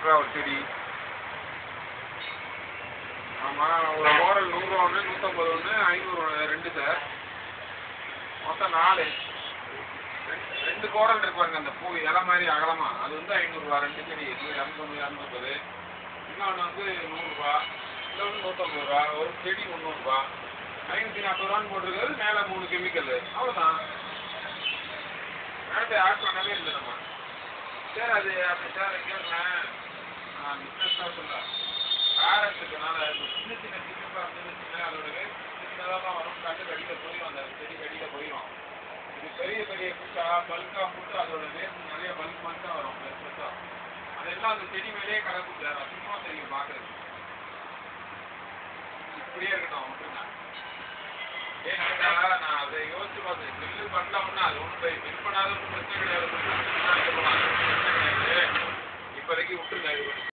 ரூபா ஒரு செடி. ஆமாம், ஒரு கோரல் 100 ரூபா ஒன்று, 150 ஒன்று, 500 2 சார். மொத்தம் 4. 2 கோரல் இருப்பாங்க அந்த பூ இலை மாதிரி அகலமா, அது வந்து 500 ரூபா 2 செடி. 250 250. இன்னொன்று வந்து 100 ரூபா, இன்னொன்று 150 ரூபா, ஒரு செடி 300 ரூபா, 540 ரூபான்னு போட்டிருக்கிறது. மேலே 3 கெமிக்கல், அவ்வளோதான். மேலே ஆட் பண்ணவே இல்லை நம்ம. சார் அது அப்படி சார் கேட்குறேன், நான் பிஸ்னஸ் தான் சொல்ல பேரண்ட்ஸுக்குனால சின்ன சின்ன சின்னப்பாக இருந்துச்சுன்னா அதோட வேஸ்ட் சின்னதாக தான் வரும். கட்டுக்கு அடியில் போயிடும், அந்த செடிக்கு அடியில் போயிடும். இது பெரிய பெரிய புட்டாக பல்காக போட்டு அதோட வேஸ்ட் நிறைய பல்க் மட்டும் வரும் பெருசாக. அதெல்லாம் அந்த செடி மேலேயே கலக்கும் சார். அதிகமாக தெரியும் பார்க்குறது. இப்படியே இருக்கட்டும் விட்டுருங்க. ஏன்னா நான் அதை யோசிச்சு பார்த்தேன். பில்லு பண்ணலாம்னா அது ஒன்றும் பில் பண்ணாத ஒன்றும் பிரச்சனை கிடையாது. இப்போதைக்கு விட்டுருங்க. இது